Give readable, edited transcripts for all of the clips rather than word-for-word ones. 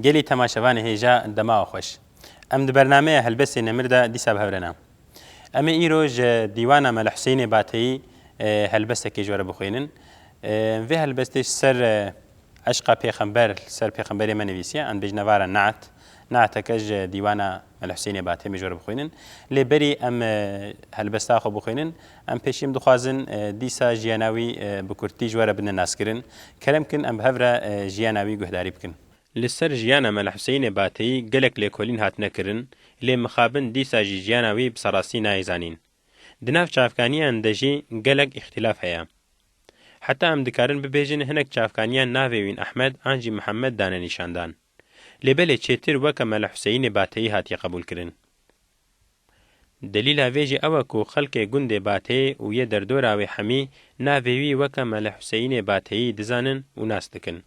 قالي تماشفان هيجا دماغ خوش ام برنامه هلبسي نمردا دي سبب هبرنا ام ايروج ديوانا مال حسين باتي هلبسه كي جوره بخوينن في هلبستش سر عشق پیغمبر سر پیغمبر منویسیه ان بجنوار نعت کج دیوانا مال حسين باتي مجور بخوينن لبري ام هلبستا خو بخوينن ام پیشیم دخوازن دیسا جیاناوی بکورتی جوره بن ناسکرن کلام کن ام بهفرا جیاناوی گهداری بکن لسر جیانا مال حسين باتي قلق لكولين هات نكرن لي مخابن ديسا جياناوي بصراسي نايزانين دناف چافکانیان دجی قلق اختلاف هيا حتى ام دكارن ببيجن هنك چافکانیان ناويوين احمد انجي محمد دانا نشاندان لبلي چيتر وكا مال حسين باتي هاتي قبول کرن دليل هاويجي اوكو خلق گند باتي و يه دردوراوي حمي ناويوي وكا مال حسين باتي دزانن و ناس دكن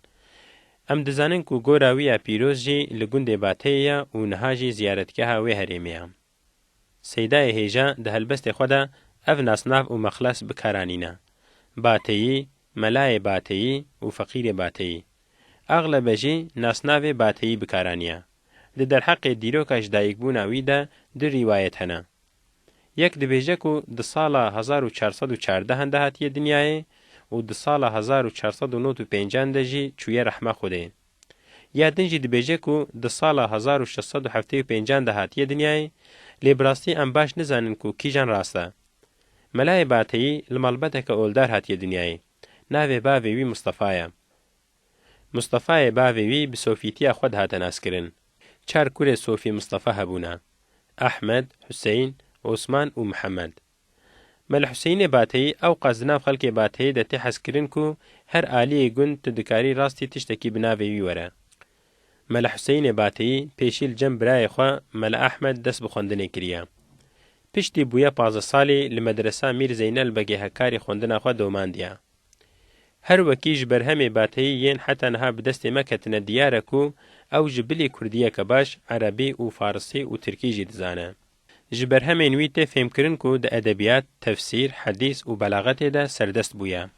ام دزانن کو گوراوی پیروز جی لگند باتیا و نهاجی زیارتگاه و هریمیا سیدا هیجا ده هلبست خدا اف ناسناف و مخلص بکارانینا باتی ملای باتی و فقیر باتی اغلب جی ناسناف باتی بکارانیا ده در حق دیروکش دایک بونا ویدا در روایت هنا یک دبیجه کو ده سال 1414 هنده هاتی دنیای و د سال 1495 دجی چوی رحمه خوده. یادن جی دبیجه کو د سال 1675 ده هاتیه دنیای لیبراستی ام باش نزانن کو کیجان راسته. ملای باتی لمالبته که اولدار هاتیه دنیای. ناوی باوی وی مصطفایا. مصطفای باوی وی بسوفیتیا خود هاتن اسکرن. چار کوره صوفی مصطفى هبونا. احمد، حسین، عثمان و محمد. مال حسين باتي او قزنا خلق باتي د تحس کرن کو هر عالی گون تدکاری راستی تشتکی بناوی وره مال حسين باتي پیشیل جنب برای خو مال احمد دس بخوندنه کریه پشتی بویا 15 سالی لمدرسه میر زینل بگه هکاری خوندنه خو دوماندیا هر وکیج برهم باتي ین حتی نه بدست مکتن دیاره کو او جبلی کردیه کباش عربی و فارسی و ترکی جی دزانه جبر همین ویته فهم کرن کو د ادبیات، تفسیر، حدیث و بلاغت ده سردست بویا.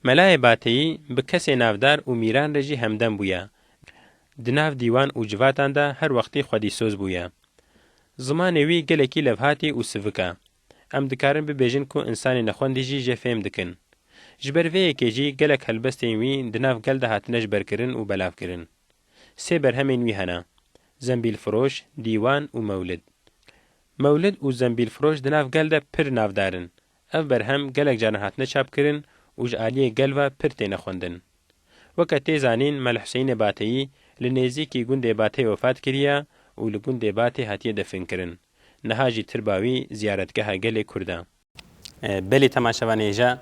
ملای باتی به کسی نافدار و میران رجی همدم بویا. دناف دیوان و جواتان ده هر وقتی خودی سوز بویا. زمان وی گلکی لفهاتی و سفکا. ام دکارن ببیجن کو انسان نخوندی جی فهم دکن. جبر وی که جی گلک هلبستی وی دناف گل ده هاتنش برکرن و بلاف کرن. سه بر همین وی هنا. زنبیل فروش، دیوان و مولد. مولد و زنبیل فروش دناف گل ده پر نافدارن. اف برهم گلک جانهات نچاپ کرن و جعالی گل و پر تین خوندن. وقتی زانین مال حسین باتی لنیزی کی گنده باتی وفات کریا و لگنده باتی هاتی دفن کرن. نهاجی ترباوی زیارتگاه گل کرده. بلی تماشاوانی جا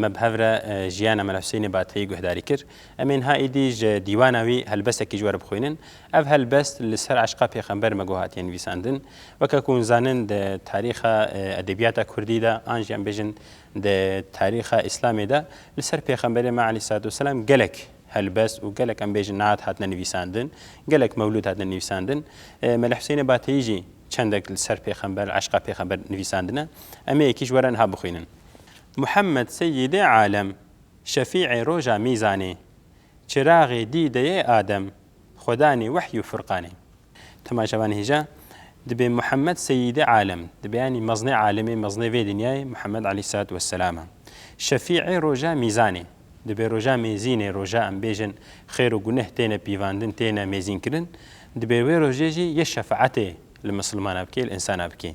مبهور جیانا مال حسین باتی گهداری کر. امین ها ایدیج دیوانوی هلبسه کی جوار بخوینن. اف هلبست لسر عشقا پیغمبر مگوهاتین ویساندن. وککون زانن د تاریخ ادبیات کردی دا آنجام بجن د تاریخ اسلامی دا لسر پیغمبر ما علی صلوات و سلام گلک هلبست و گلک ام بجن نعت هاتن نویساندن گلک مولود هاتن نویساندن مال حسین باتی جی چندک لسر پیغمبر عشقا پیغمبر نویساندنه. امی یکیش ورن ها بخوینن. محمد سيد عالم شفيع روجا ميزاني چراغ ديده آدم خداني وحي فرقاني تماشاوان هجا دبي محمد سيد عالم دبي يعني مزني عالمي مزني في دنياي محمد عليه الصلاة والسلام شفيع روجا ميزاني دبي روجا ميزيني روجا ام بيجن خير وگنه تينا بيواندن تينا ميزين كرن دبي وي روجيجي يشفعته للمسلمان ابكي الانسان ابكي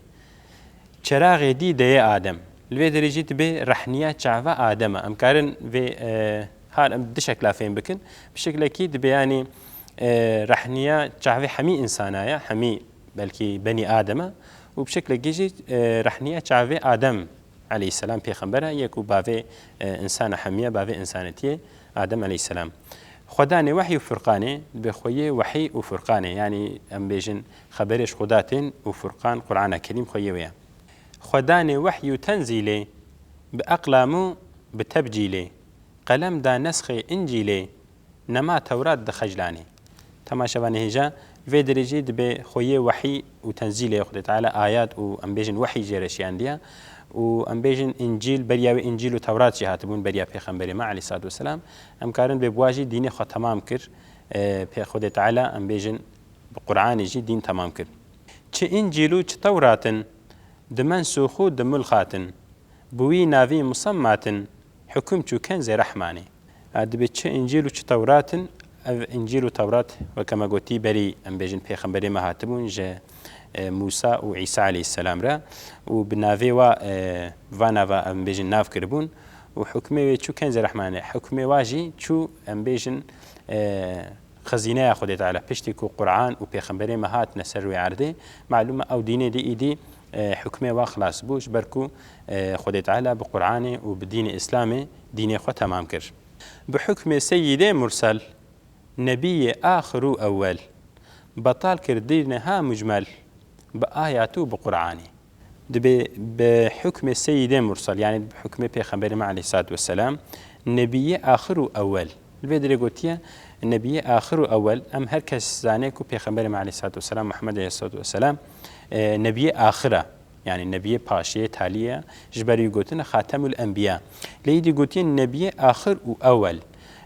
چراغ ديده آدم الوی درجیت به رحنیه چعوا آدم ام کارن و هر ام دشکل فهم بکن بشکل کی دبیانی رحنیه چعوا حمی انسانایه حمی بلکی بنی آدمه و بشکل گیجی رحنیه چعوا آدم علیه السلام پیغمبره یکو باوی انسان حمیه باوی انسانیه آدم علیه السلام خداني وحي وفرقاني بخويه وحي وفرقاني يعني ام بيجن خبرش خداتين وفرقان قرآن كريم خويه ويا خداني وحي تنزيلي بأقلامو بتبجيلي قلم دا نسخي انجيلي نما تورات دا خجلاني تماشاواني هجا في درجي دبي خويه وحي وتنزيلي خد تعالى آيات و أمبيجن وحي جيرشيان ديا و أمبيجن إنجيل برياوي إنجيل و تورات جهاتبون بريا پیغمبر ما عليه الصلاة والسلام أم كارن ببواجي ديني خو تمام كر پێ خودێ تعالی ئەم بێژن بە قورعانێژی دین تەمام کرد چ ئینجیل و چ تەوراتن دمەنسوخ و دملخاتن بووی ناوی مسەماتن حکم چو کەنزێ ڕەحمانێ دەبێت چ ئینجیل و چ تەوراتن ئەو ئینجیل و تەورات وەکەمە گوتی بەری ئەم بێژن پێخەمبەرێمە هاتبوون ژە موسا و عیسا عەلەیهی سەلام را و بناوێوە ڤاناڤە ئەم بێژن ناو کردبوون و حکمێ چوو کەنزێ ڕەحمانێ حکمێ واژی چوو ئەم بێژن خەزینەیە خودێ تعالی پشتێک و قورعان و پێخەمبەرێمە هاتنە سەر وێ عەردێ معلومە ئەو دینێ دی ئیدی حکمێ وا خلاص بووش بەرکو خودێ تعالی بە قورعانێ و بدینی ئیسلامێ دینێ خۆ تەمام کرد بحکمێ سەییدێ مرسەل نەبیێ ئاخر و ئەوەل بەتاڵ کردینەها مجمەل بآيات بقرآني بحكم السيد مرسل يعني بحكم پیغمبر عليه الصلاة والسلام نبي آخر وأول البدر قلتيه النبي آخر وأول أم هر كس زانيك پیغمبر عليه الصلاة والسلام محمد عليه الصلاة والسلام نبي آخرة يعني النبي باشية تالية جبري قلتنا خاتم الأنبياء ليدي قلتين النبي آخر وأول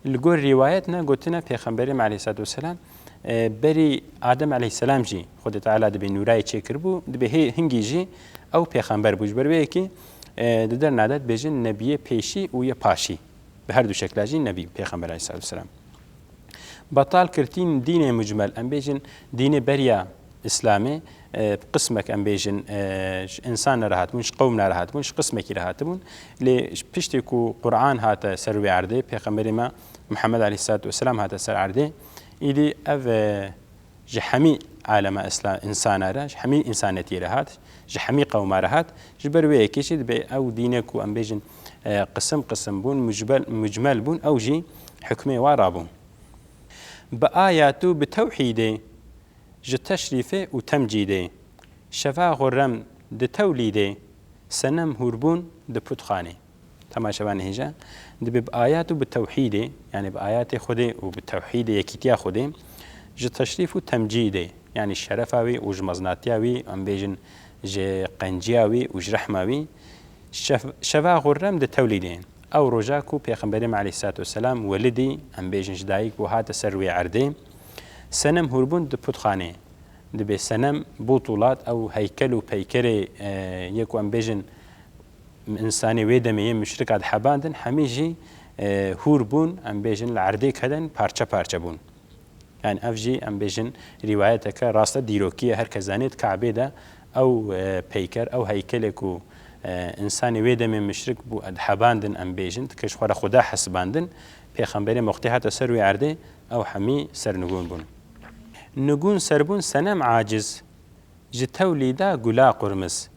الجور روايتنا قلتنا پیغمبر عليه الصلاة والسلام بری آدم علیه السلام جی خود تعالی دبی نورای چه کربو دبی هنگی جی او پیغمبر بوج بروی کی در نادت بیجن نبی پیشی و یا پاشی به هر دو شکل جی نبی پیغمبر علیه السلام بطال کرتین دین مجمل ام بیجن دین بریا اسلامی قسمك ام بیجن انسان راحت مش قوم راحت مش قسمك راحت بون ل پشتکو قرآن هات سروی عرضه پیغمبر ما محمد علیه السلام هات سر عرضه إلي أف جحمي عالم إسلام إنسان را جحمي إنسانيتي رهات جحمي قوم رهات جبر ويكيشد بأو دينك وأم بيجن قسم بون مجمل بون أو جي حكمي وارابون بآياتو بتوحيده جتشريفه وتمجيده شفا غرم دتوليده سنم هربون دبوتخانه تمام شبان هجا دبي بآيات وبالتوحيد يعني بآيات خده وبالتوحيد يكيتيا خده ج تشريف وتمجيد يعني الشرفاوي وجمزناتياوي ام بيجن ج قنجياوي وجرحماوي شفا غرم د توليدين او رجاكو پیغمبر عليه الصلاه والسلام ولدي ام بيجن جدايك وهات سروي عرده سنم هربون د پوتخانه دبي سنم بطولات او هيكل وبيكري يكو ام بيجن إنساني ويدمي مشرك عد حباندن حميجي هوربون أم بيجن العرديك هدن پارچه بون يعني أفجي أم بيجن روايتك راسة ديروكية هر كزانيت كعبه ده أو بيكر أو هيكلكو إنساني ويدمي مشرك بو عد حباندن أم بيجن تكش خورا خدا حسباندن پیغمبر مختحات سروي عرده أو حمي سر نگون بون نگون سربون سنم عاجز جتوليدا قلا قرمز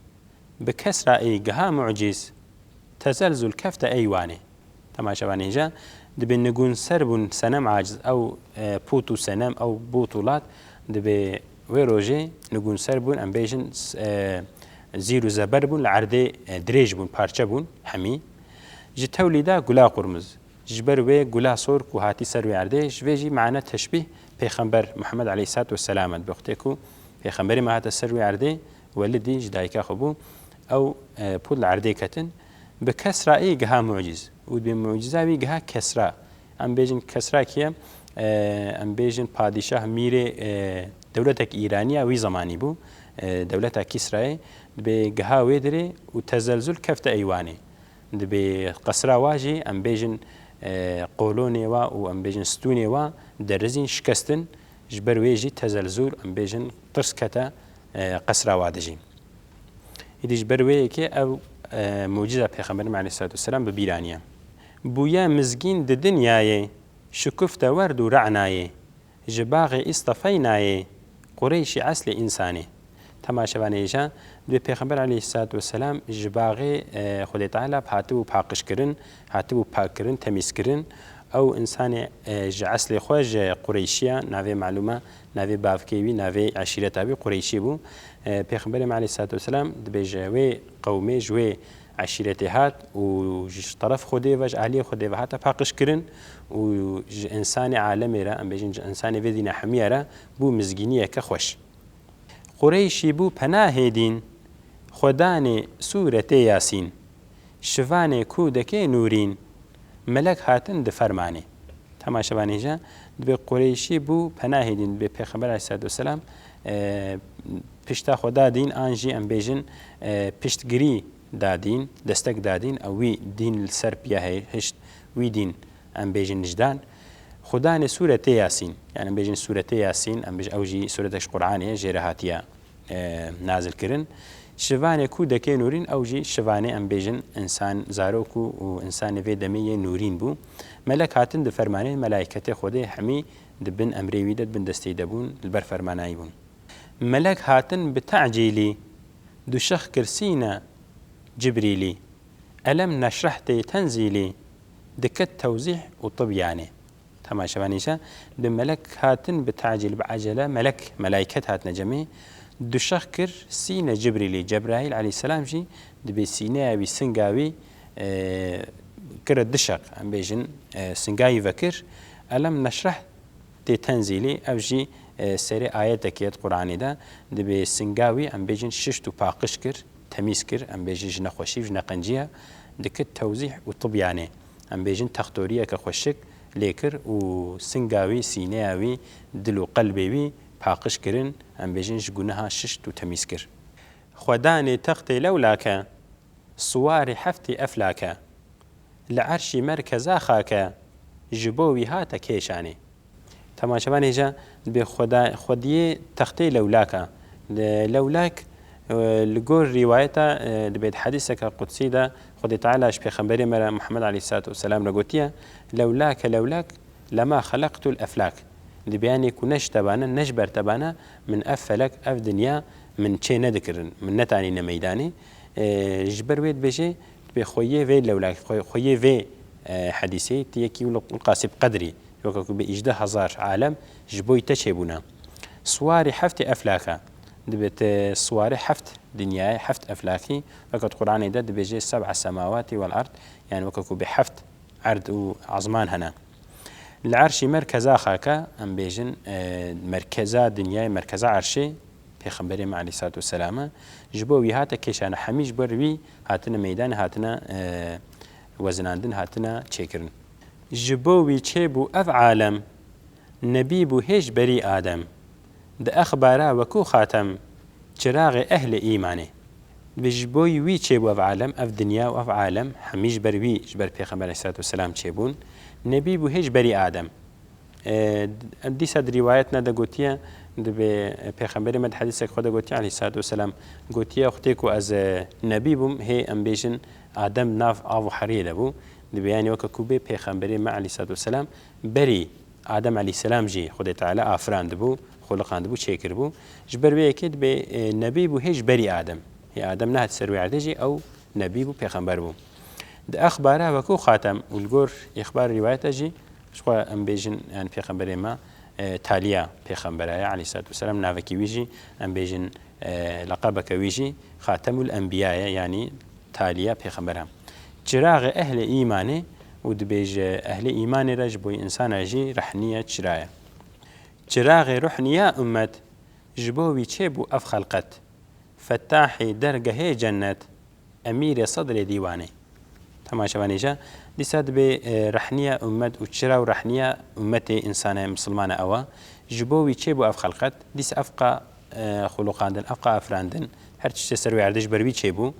بكسر أي جها معجز تزلزل كفت أيوانه تمام شبانه جا دبي نقول سرب سنم عاجز أو بوتو سنم أو بوطولات دبي ويروجي نقول سرب أم بيجن زيرو زبربون العرض دريج بون بارچه بون حمي جتولي دا قلا قرمز جبر وي قلا صور كوهاتي سروي عرضه جويجي معنا تشبيه پیغمبر محمد عليه الصلاة والسلام بوقتكو پیغمبر ما هات سروي عرضه ولدي جدايكا خبو أو بود العرضه كتن بكسرة أي جها معجز وبمعجزة بي جها كسرة أم بيجن كسرة كيا أم بيجن پادشاه ميري دولتك إيرانية وي زماني بو دولتك كسرة بجها ويدري وتزلزل كفت أيواني بقصرة واجي أم بيجن قولوني و أم بيجن ستوني و درزين شكستن جبر ويجي تزلزل أم بيجن ترسكتا قصرة وادجي إذا جبر ويكي أو معجزة پیغمبر عليه الصلاة والسلام ببيرانيا بويا مزگين د دنياي شكفت ورد رعناي جباغ اصطفيناي قريش عسل إنساني تماشوانه ایجا دوی پیغمبر علیه الصلاة والسلام جباغ خود تعالی هاتو پاکش کرن هاتو پاک کرن تمیز کرن او انسان جعسل خوش قریشیا نوی معلومه نوی بافکیوی نوی عشیرتابی قریشی بو پیغمبر علیه الصلاة والسلام دبی جوی قومی جوی عشیرتی هات و طرف خوده و علی خوده و هات پاکش کرن و انسان عالمی را ام بیجن انسان ودینا حمیه را بو مزگینیه که خوش قريشي بو پناه دين خداني سورة ياسين شفاني كودك نورين ملك هاتن دفرماني تەماشەبانێژە دبێ قورەیشی بوو پەناهێدین بێ پێغەمبەر عەلەیهی سەلاتو وەسەلام پشتا خۆ دادین ئانژی ئەمبێژن پشتگیری دادین دەستەک دادین ئەوی دین لەسەر پیا هەیە هشت وی دین ئەمبێژن نژدان خدانێ سوورەتێ یاسین یعنی ئەمبێژن سوورەتێ یاسین ئەمبێژ ئەوژی سوورەتەش قورئانەیە ژێرە هاتیە نازلکردن شڤانێک و دەکەی نورین ئەوژی شڤانێ ئەمبێژن ئینسان زارۆک و ئینسانێ vê demê yê nûrîn bû melek hatin di fermanê melaîketê Xwedê hemî dibin emrê wî de dibin destê de bûn li ber fermanayî bûn melek hatin bi teዕcîlî du şex kirsîne Cibrîlî elem neşreh tê tenzîlî diket tewzîh û tibyanê temaşevanîşe di melek hatin bi teዕcîl bi acele melek melaiket hatine cemê du şex kir sîne Cibrîlî Cebraîl aleyhisselam jî dibê sîneya wî singa wî kire dişeq em bêjin singayî vekir elem neşreh tê tenzîlî ev jî serê ayetekê Qur'anê de dibê singa wî em bêjin şişt û paqij kir temîz kir em bêjin ji nexweşî ji neqenciya dikit tewzîh û tibyanê em bêjin textoriyeke xweşik lê kir û singa wî sîneya wî dil û qelbê wî paqij kirin em bêjin ji guneha şişt û temîz kir xwedanê textê lewlake siwarê heftê eflake li erşî merkeza xake ji bo wî hate kêşanê temaşevanê jî dibê xwediyê textê lewlake lewlak li gor rîwayeta dibêt hedîseke qudsî de Xwedê Teala ji pêxemberê me re Muhammed aleyhi salatu vesselam re gotiye lewlake lewlak lema xeleqtul eflak di beyanê ku ne ji tebane ne ji ber tebane min ev felek ev dinya min çê nedikirin min netanîne meydanê ji ber wê dibêje dibê xweyê vê lewlak xweyê vê hedîsê tiyekî qasîb qedrî wekekû bi 12000 alem ji bo te çêbûne siwarê heftê eflaka dibêt siwarê heft dinyayê heft eflakî weket Qur'anê de dibêje seb'a semawatî vel ard yani wekekû bi heft erd û ezman hene li erşî merkeza xake em bêjin merkeza dinyayê merkeza erşê pêxemberê me aleyhi salatu vesselam ji bo wî hate kêşane hemî ji ber wî hatine meydanê hatine wezinandin hatine çêkirin ji bo wî çêbû ev alem nebî bû hêj berî adem di exbara wekû xatem çiraxê ehlê îmanê ji bo wî çêbû ev alem ev dinya û ev alem hemî ji ber wî ji ber pêxember aleyhi salatu vesselam çêbûn nebî bû hêj berî adem dîsa di rîwayet ne de gotiye dibê pêxemberê me di hedîsek xwe de gotiye aleyhi salatu vesselam gotiye xwedê ku ez nebî bûm hê em bêjin adem nav av û heriyê de bû di beyanê wekekû bê pêxemberê me aleyhi salatu vesselam berî adem aleyhisselam jî Xwedê Teala afirandibû xoliqandibû çêkiribû ji ber wê yekê dibê nebî bû hêj berî adem hê adem nehat ser wê erdê jî ew nebî bû pêxember bû di exbara wekû xatem û li gor îxbar rîwayeta jî şixwe em bêjin yani pêxemberê me taliya pêxemberaya aleyhi salatu vesselam navekî wî jî em bêjin leqebeke wî jî xatemul enbiyaye yani taliya pêxemberan çiraxê ehlê îmanê û dibêje ehlê îmanê re ji bo insana jî rehniye çiraye çiraxê ruhniya ümmet ji bo wî çêbû ev xelqet fettahê dergehê cennet emîrê sedrê dîwanê temaşevanê jî dîsa dibê rehniya ümmet û çira û rehniya ümmetê insana misilmana ewa ji bo wî çêbû ev xelqet dîsa ev qa xuluqandin ev qa afirandin her tiştê ser wê erdê ji ber wî çêbû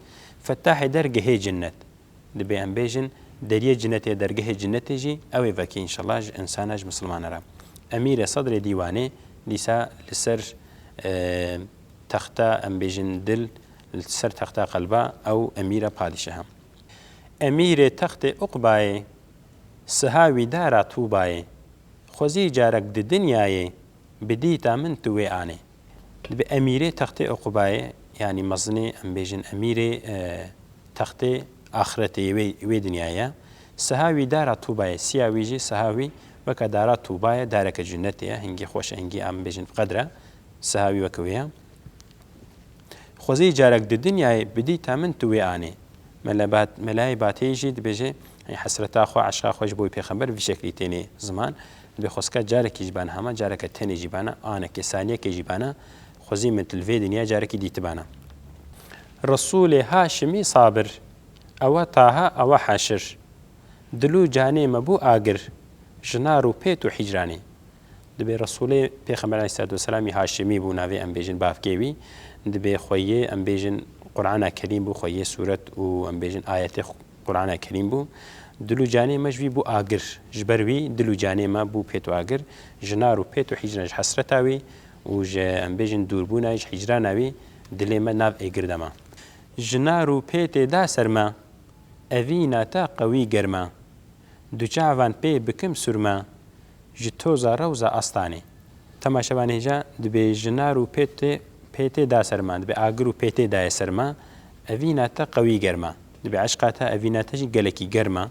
fettahê dergehê cennet dibê em bêjin deriyê cinnetê dergehê cinnetê jî ew ê vekî înşallah ji insana ji misilmana re emîrê sedrê dîwanê dîsa li ser texta em bêjin dil li ser texta qelba ew emîra padîşaha emîrê textê uqbayê siha wî dara tûbayê xwezî carek di dinyayê bidîta min tu wê anê dibê emîrê textê uqbayê yani mezinê em bêjin emîrê textê axiretê wê dinyaya siha wî dara tûbayê siya wî jî siha wî weke dara tûbayê dareke cinnetê ye hingî xweş e hingî em bêjin qedre siha wî weke wê ye xwezî carek di dinyayê bidîta min tu wê anê melayê batî jî dibêje hesreta xwe eşqa xwe ji bo pêxember vî şeklî têne ziman dibê xwestka carekî jî bane hema careke tenê jî bane anekê saniyekê jî bane xwezî min til vê dinya carekî dîtî bane Resûlê Haşimî sabir ewe taha ewe heşir dil û canê me bû agir ژنار و پێت و حیجرانی دەبێ ڕسوولێ پێغەمبەر عەلەیهی سەلاتو وەسەلامی هاشمی بوو ناوێ ئەمبێژن بافکێوی دەبێ خۆیێ ئەمبێژن قورعانە کەریم بوو خۆیێ سوورەت و ئەمبێژن ئایەتێ قورعانە کەریم بوو دل و جانێ مەژوی بوو ئاگر ji ber wî dil û canê me bû pêt û agir ji nar û pêt û hîcran ji hesreta wî û ji em bêjin dûrbûna ji hîcrana wî dilê me nav êgir dema ji nar û pêtê da ser me evîna te qewî germe du çavan pê bikim sürme ji toza rewza astanê temaşevanê jî dibê ji nar û pêtê da ser me dibê agir û pêtê daye ser me evîna te qewî germe dibê eşqa te evîna te jî gelekî germe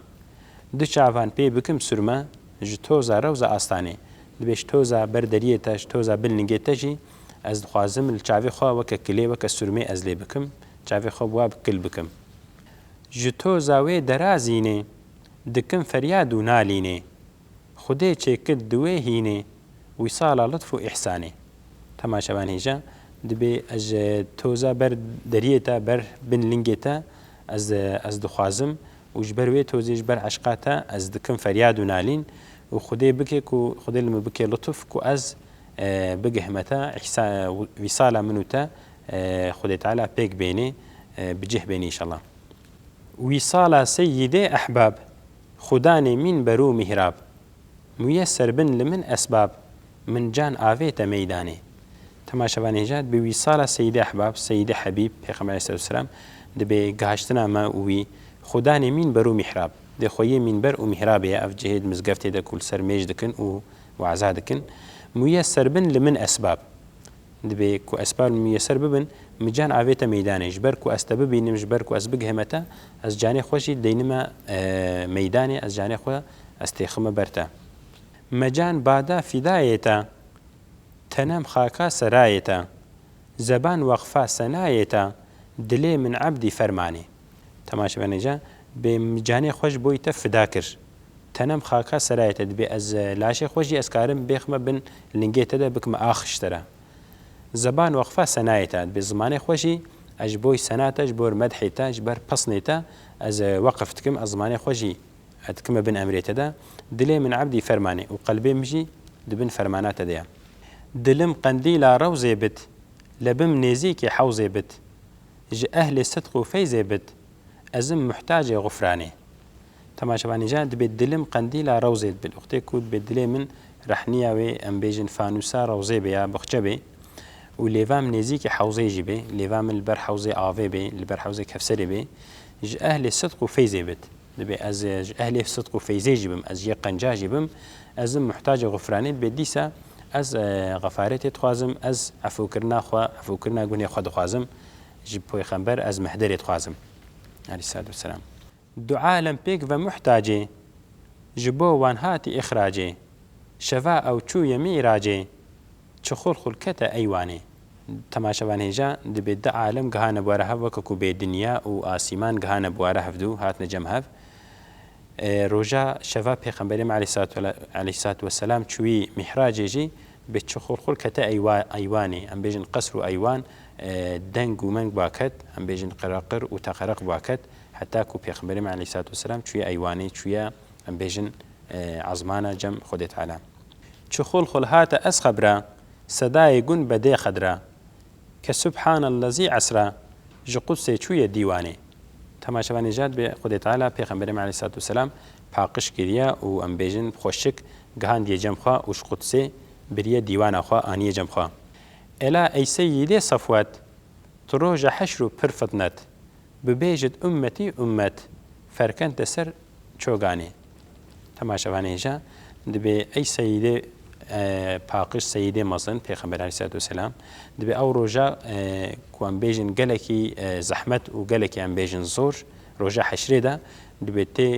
du çavan pê bikim sürme ji toza rewza astanê dibê ji toza ber deriyê te ji toza bilningê te jî ez dixwazim li çavê xwe weke kilê weke sürmê ez lê bikim çavê xwe wa bi kil bikim ji toza wê derazînê dikim feryad û nalînê xudê çêkir di wê hînê wîsala lütf û îhsanê temaşevanê jî dibê ez ji toza ber deriyê te ber bilningê te ez dixwazim û ji ber wê tozê ji ber eşqa te ez dikim feryad û nalîn û xudê bike ku xudê li min bike lütf ku ez bigihme te wîsala min û te xudê teala pêk bênê bicih bênî înşallah wîsala seyyidê ehbab xudanê min ber û mihrab müyesser bin li min esbab min can avê te meydanê temaşevanê jî bi wîsala seyyidê ehbab seyyidê hebîb pêxember aleyhissalatu vesselam dibê gihiştina me û wî xudanê min ber û mihrab dê xweyê minber û mihrabê ye ev cihêd mizgeftê de ku li ser mêj dikin û weza dikin müyesser bin li min esbab dibê ku esbab müyesser bibin min can avê te meydanê ji ber ku ez te bibînim ji ber ku ez bigihime te ez canê xwe jî deynime meydanê ez canê xwe ez têxime ber te me can bada fidayê te tenem xaka serayê te zeban weqfa senayê te dilê min ebdî fermanê temaşevanê jî bê canê xwe ji bo te fida kir tenem xaka serayê te dibê ez laşê xwe jî ez karim bêxime bin lingê te de bikime axş te re zeban weqfa senayê te dibê zimanê xwe jî ez ji bo sena te ji bo medhê te ji ber pesnê te ez weqif dikim ez zimanê xwe jî dikime bin emrê te de dilê min ebdî fermanê û qelbê min jî dibin fermana te de ye dilim qendîla rewzê bit lebim nêzîkê hewzê bit ji ehlê sidq û feyzê bit ezim muhtacê gufranê temaşevanê jî dibê dilim qendîla rewzê bit wextê ku dibê dilê min rehniya wê em bêjin fanûsa rewzê bê ya bixçe bê û lêva min nêzîkê hewzê jî bê lêva min li ber hewzê avê bê li ber hewzê kevserê bê ji ehlê sidq û feyzê bit dibê ez ji ehlê sidq û feyzê jî bim ez jê qenca jî bim ezim muhtacê gufranê dibê dîsa ez غفارتê dixwazim ez efûkirina xwe efûkirina gunê xwe dixwazim ji pêxember ez mehderê dixwazim aleyhissalatu vesselam du alem pêk ve muhtacê ji bo wan hatî îxracê şeva ew çûye mîracê çi xul xul kete eywanê temaşevanê jî dibê di alem gihane bwara hev weke ku bê dinya û asîman gihane bwara hevdû hatine cem hev roja şeva pêxemberê me aleyhissalatu vesselam çûyî mihracê jî bê çi xul xul kete eywanê em bêjin qesr û eywan deng û meng baket em bêjin qiraqir û teqereq baket heta ku pêxemberê me aleyhissalatu vesselam çûye eywanê çûye em bêjin ezmana cem xwedê teala çi xul xul hate ez xebra sedayê gun bedê xedra ke subhanellezî esra ji qudsê çûye dîwanê temaşevanê jî dibê xwedê teala pêxemberê me aleyhissalatu vesselam paqij kiriye û em bêjin xweşik gihandiye cem xwe û ji qudsê biriye dîwana xwe aniye cem xwe ela ey seyyidê safwet tu roja heşr û pir fitnet bibêjit ummetî ummet ferkente ser çoganê temaşevanê jî dibê ey seyyidê paqij seyyidê mezin pêxember aleyhissalatu vesselam dibê ew roja ku em bêjin gelekî zehmet û gelekî em bêjin zor roja heşrê de dibê tê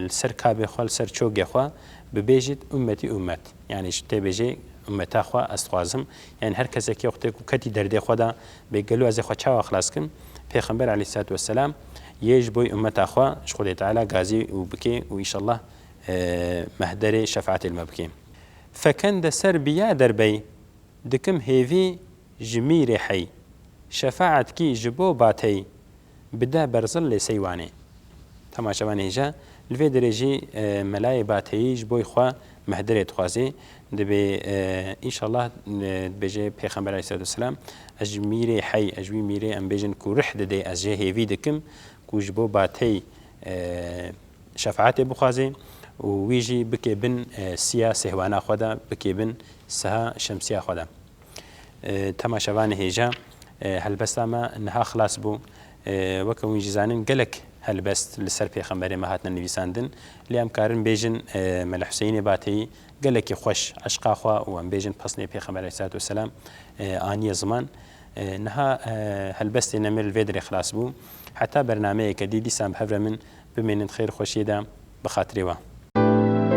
li ser kabê xwe li ser çogê xwe bibêjit ummetî ummet yani ji tê bêjê ummeta xwe ez dixwazim yani her kesekê wextê ku ketî derdê xwe de bê gelo ez ê xwe çawa xilas kim pêxember aleyhissalatu vesselam yê ji bo ummeta xwe ji xwedê teala gazî û bike û înşallah mehderê şefaetê me bike fekende ser biya derbey dikim hêvî ji mîrê hey şefaetkî ji bo batey bide berzil lê seywanê temaşevanê jî الفي درجي ملاي باتهيج بوي خوا مهدرة خوازي دبي إن شاء الله بيجي بيغمبر عليه الصلاة والسلام أجميري حي أجوي ميري أم بيجن كو رح دي أزجي هيفي دكم كو جبو باتهي شفاعتي بخوازي ويجي بكي بن سيا سهوانا خدا بكي بن سها شمسيا خدا تماشاوان هيجا هلبستا ما نها خلاص بو وكوين جزانن قلك هلبست لسر پیغمبر ما هاتنا نویساندن لیم کارن بیجن مل حسین باتی قلك خوش عشقا خوا و ام بیجن پسنی پیغمبر علیه الصلاة والسلام آنی زمان نها هلبست نمر الفيدر خلاص بو حتى برنامج كديدي سام بهفر من بمن خير خوشيدا بخاطري